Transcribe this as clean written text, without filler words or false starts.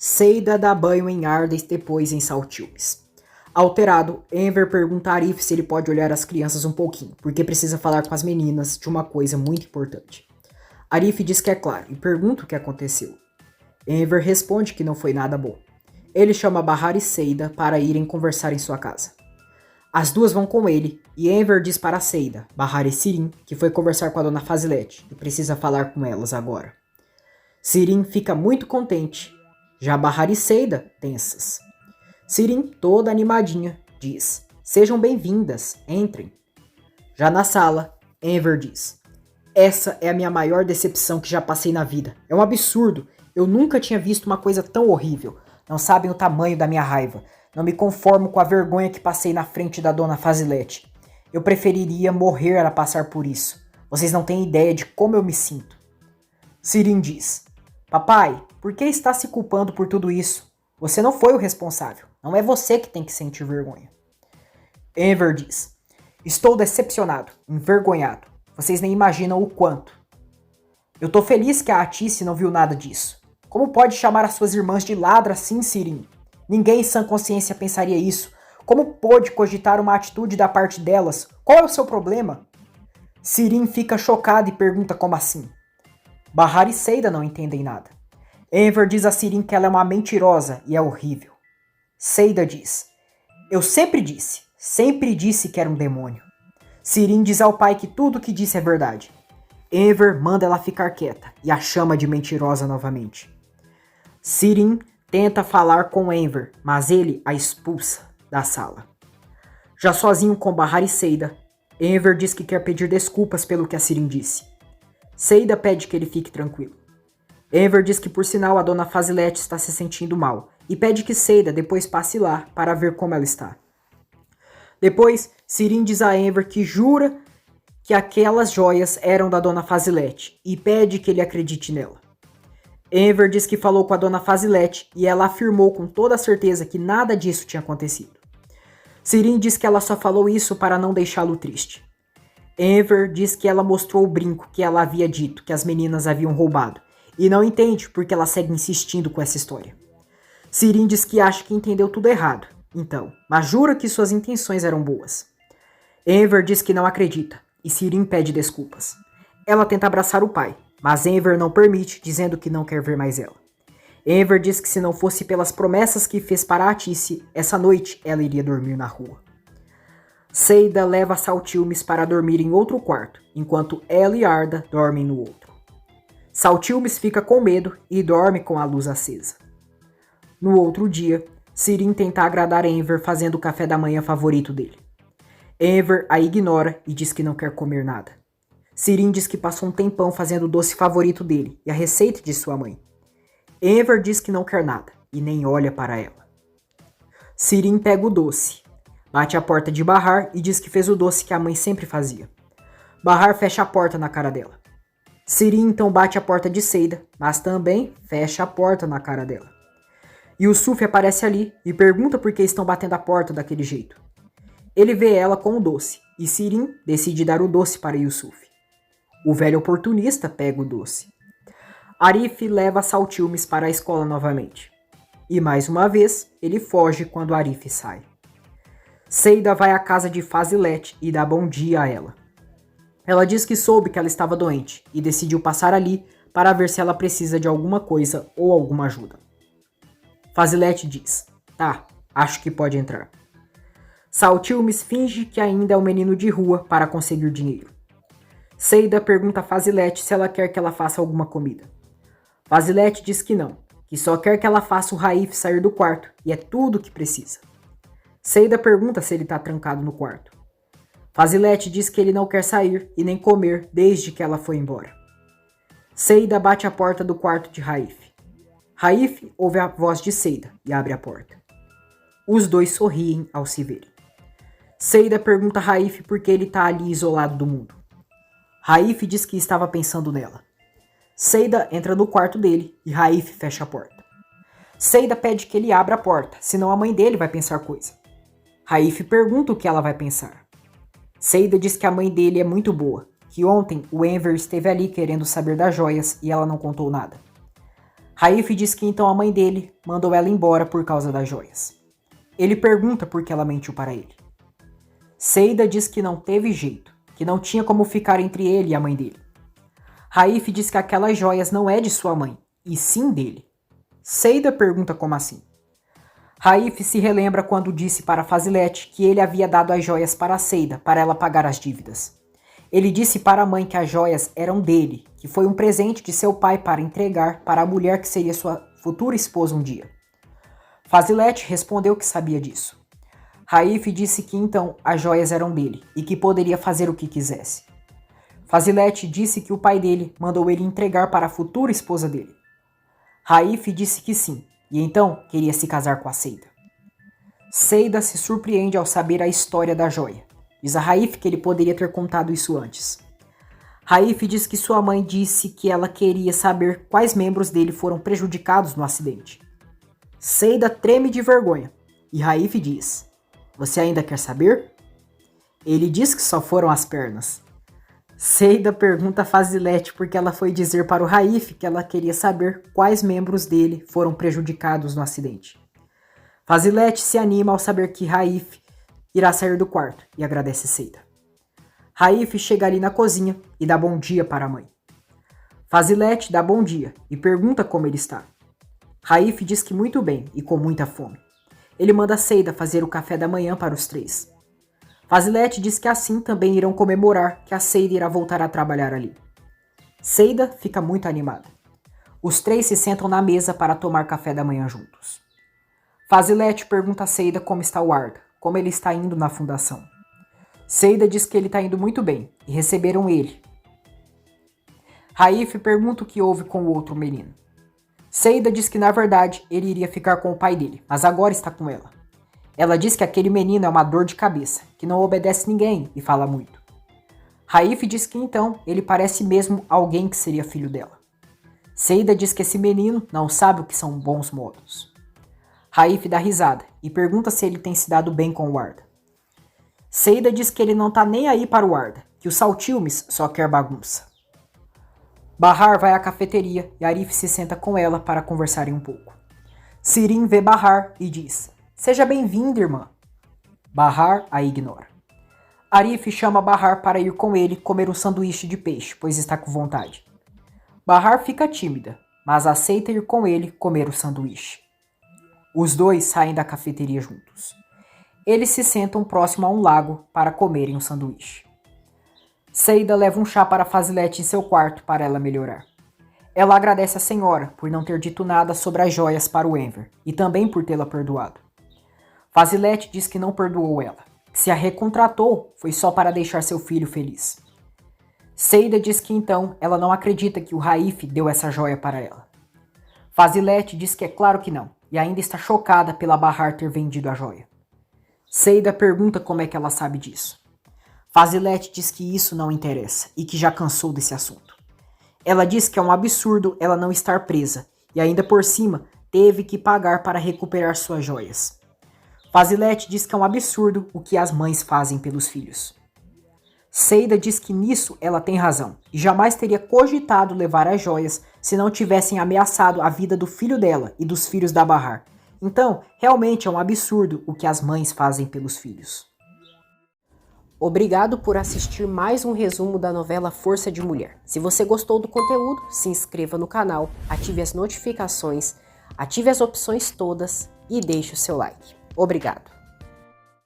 Seida dá banho em Ardes depois em Saltilmes. Alterado, Enver pergunta a Arif se ele pode olhar as crianças um pouquinho, porque precisa falar com as meninas de uma coisa muito importante. Arif diz que é claro e pergunta o que aconteceu. Enver responde que não foi nada bom. Ele chama Bahar e Seida para irem conversar em sua casa. As duas vão com ele, e Enver diz para Seida, Bahar e Sirin, que foi conversar com a dona Fazilete e precisa falar com elas agora. Sirin fica muito contente, já Bahar e Seida tensas. Sirin, toda animadinha, diz, sejam bem-vindas, entrem. Já na sala, Enver diz, essa é a minha maior decepção que já passei na vida. É um absurdo, eu nunca tinha visto uma coisa tão horrível. Não sabem o tamanho da minha raiva. Não me conformo com a vergonha que passei na frente da dona Fazilete. Eu preferiria morrer a passar por isso. Vocês não têm ideia de como eu me sinto. Sirin diz, papai, por que está se culpando por tudo isso? Você não foi o responsável. Não é você que tem que sentir vergonha. Enver diz, estou decepcionado, envergonhado. Vocês nem imaginam o quanto. Eu tô feliz que a Atice não viu nada disso. Como pode chamar as suas irmãs de ladra assim, Sirin? Ninguém em sã consciência pensaria isso. Como pôde cogitar uma atitude da parte delas? Qual é o seu problema? Sirin fica chocada e pergunta como assim. Bahar e Seida não entendem nada. Enver diz a Sirin que ela é uma mentirosa e é horrível. Seida diz, eu sempre disse que era um demônio. Sirin diz ao pai que tudo o que disse é verdade. Enver manda ela ficar quieta e a chama de mentirosa novamente. Sirin tenta falar com Enver, mas ele a expulsa da sala. Já sozinho com Bahar e Seida, Enver diz que quer pedir desculpas pelo que a Sirin disse. Seida pede que ele fique tranquilo. Enver diz que por sinal a dona Fazilete está se sentindo mal e pede que Seida depois passe lá para ver como ela está. Depois, Sirin diz a Enver que jura que aquelas joias eram da dona Fazilete e pede que ele acredite nela. Enver diz que falou com a dona Fazilete e ela afirmou com toda certeza que nada disso tinha acontecido. Sirin diz que ela só falou isso para não deixá-lo triste. Enver diz que ela mostrou o brinco que ela havia dito que as meninas haviam roubado e não entende porque ela segue insistindo com essa história. Sirin diz que acha que entendeu tudo errado, então, mas jura que suas intenções eram boas. Enver diz que não acredita e Sirin pede desculpas. Ela tenta abraçar o pai, mas Enver não permite, dizendo que não quer ver mais ela. Enver diz que se não fosse pelas promessas que fez para a Atice, essa noite ela iria dormir na rua. Seida leva Saltilmes para dormir em outro quarto, enquanto ela e Arda dormem no outro. Saltilmes fica com medo e dorme com a luz acesa. No outro dia, Sirin tenta agradar Enver fazendo o café da manhã favorito dele. Enver a ignora e diz que não quer comer nada. Sirin diz que passou um tempão fazendo o doce favorito dele e a receita de sua mãe. Enver diz que não quer nada e nem olha para ela. Sirin pega o doce, bate a porta de Bahar e diz que fez o doce que a mãe sempre fazia. Bahar fecha a porta na cara dela. Sirin então bate a porta de Seida, mas também fecha a porta na cara dela. Yusuf aparece ali e pergunta por que estão batendo a porta daquele jeito. Ele vê ela com o doce e Sirin decide dar o doce para Yusuf. O velho oportunista pega o doce. Arif leva Saltilmes para a escola novamente. E mais uma vez, ele foge quando Arif sai. Seida vai à casa de Fazilete e dá bom dia a ela. Ela diz que soube que ela estava doente e decidiu passar ali para ver se ela precisa de alguma coisa ou alguma ajuda. Fazilete diz, tá, acho que pode entrar. Saltilmes finge que ainda é um menino de rua para conseguir dinheiro. Seida pergunta a Fazilete se ela quer que ela faça alguma comida. Fazilete diz que não, que só quer que ela faça o Raif sair do quarto e é tudo o que precisa. Seida pergunta se ele está trancado no quarto. Fazilete diz que ele não quer sair e nem comer desde que ela foi embora. Seida bate a porta do quarto de Raif. Raif ouve a voz de Seida e abre a porta. Os dois sorriem ao se verem. Seida pergunta a Raif por que ele está ali isolado do mundo. Raif diz que estava pensando nela. Seida entra no quarto dele e Raif fecha a porta. Seida pede que ele abra a porta, senão a mãe dele vai pensar coisa. Raif pergunta o que ela vai pensar. Seida diz que a mãe dele é muito boa, que ontem o Enver esteve ali querendo saber das joias e ela não contou nada. Raif diz que então a mãe dele mandou ela embora por causa das joias. Ele pergunta por que ela mentiu para ele. Seida diz que não teve jeito, que não tinha como ficar entre ele e a mãe dele. Raif diz que aquelas joias não é de sua mãe, e sim dele. Seida pergunta como assim. Raif se relembra quando disse para Fazilete que ele havia dado as joias para Seida para ela pagar as dívidas. Ele disse para a mãe que as joias eram dele, que foi um presente de seu pai para entregar para a mulher que seria sua futura esposa um dia. Fazilete respondeu que sabia disso. Raif disse que então as joias eram dele e que poderia fazer o que quisesse. Fazilete disse que o pai dele mandou ele entregar para a futura esposa dele. Raif disse que sim, e então queria se casar com a Seida. Seida se surpreende ao saber a história da joia. Diz a Raif que ele poderia ter contado isso antes. Raif diz que sua mãe disse que ela queria saber quais membros dele foram prejudicados no acidente. Seida treme de vergonha e Raif diz: "Você ainda quer saber?" Ele diz que só foram as pernas. Seida pergunta a Fazilete porque ela foi dizer para o Raif que ela queria saber quais membros dele foram prejudicados no acidente. Fazilete se anima ao saber que Raif irá sair do quarto e agradece Seida. Raif chega ali na cozinha e dá bom dia para a mãe. Fazilete dá bom dia e pergunta como ele está. Raif diz que muito bem e com muita fome. Ele manda Seida fazer o café da manhã para os três. Fazilete diz que assim também irão comemorar que a Seida irá voltar a trabalhar ali. Seida fica muito animada. Os três se sentam na mesa para tomar café da manhã juntos. Fazilete pergunta a Seida como está o Arda, como ele está indo na fundação. Seida diz que ele está indo muito bem e receberam ele. Raif pergunta o que houve com o outro menino. Seida diz que na verdade ele iria ficar com o pai dele, mas agora está com ela. Ela diz que aquele menino é uma dor de cabeça, que não obedece ninguém e fala muito. Raif diz que então ele parece mesmo alguém que seria filho dela. Seida diz que esse menino não sabe o que são bons modos. Raif dá risada e pergunta se ele tem se dado bem com o Arda. Seida diz que ele não tá nem aí para o Arda, que o Saltilmes só quer bagunça. Bahar vai à cafeteria e Arif se senta com ela para conversarem um pouco. Sirin vê Bahar e diz: "Seja bem-vinda, irmã." Bahar a ignora. Arif chama Bahar para ir com ele comer um sanduíche de peixe, pois está com vontade. Bahar fica tímida, mas aceita ir com ele comer o sanduíche. Os dois saem da cafeteria juntos. Eles se sentam próximo a um lago para comerem um sanduíche. Seida leva um chá para Fazilete em seu quarto para ela melhorar. Ela agradece a senhora por não ter dito nada sobre as joias para o Enver e também por tê-la perdoado. Fazilete diz que não perdoou ela, que se a recontratou foi só para deixar seu filho feliz. Seida diz que então ela não acredita que o Raif deu essa joia para ela. Fazilete diz que é claro que não e ainda está chocada pela Bahar ter vendido a joia. Seida pergunta como é que ela sabe disso. Fazilete diz que isso não interessa e que já cansou desse assunto. Ela diz que é um absurdo ela não estar presa e ainda por cima teve que pagar para recuperar suas joias. Fazilete diz que é um absurdo o que as mães fazem pelos filhos. Seida diz que nisso ela tem razão e jamais teria cogitado levar as joias se não tivessem ameaçado a vida do filho dela e dos filhos da Bahar. Então, realmente é um absurdo o que as mães fazem pelos filhos. Obrigado por assistir mais um resumo da novela Força de Mulher. Se você gostou do conteúdo, se inscreva no canal, ative as notificações, ative as opções todas e deixe o seu like. Obrigado.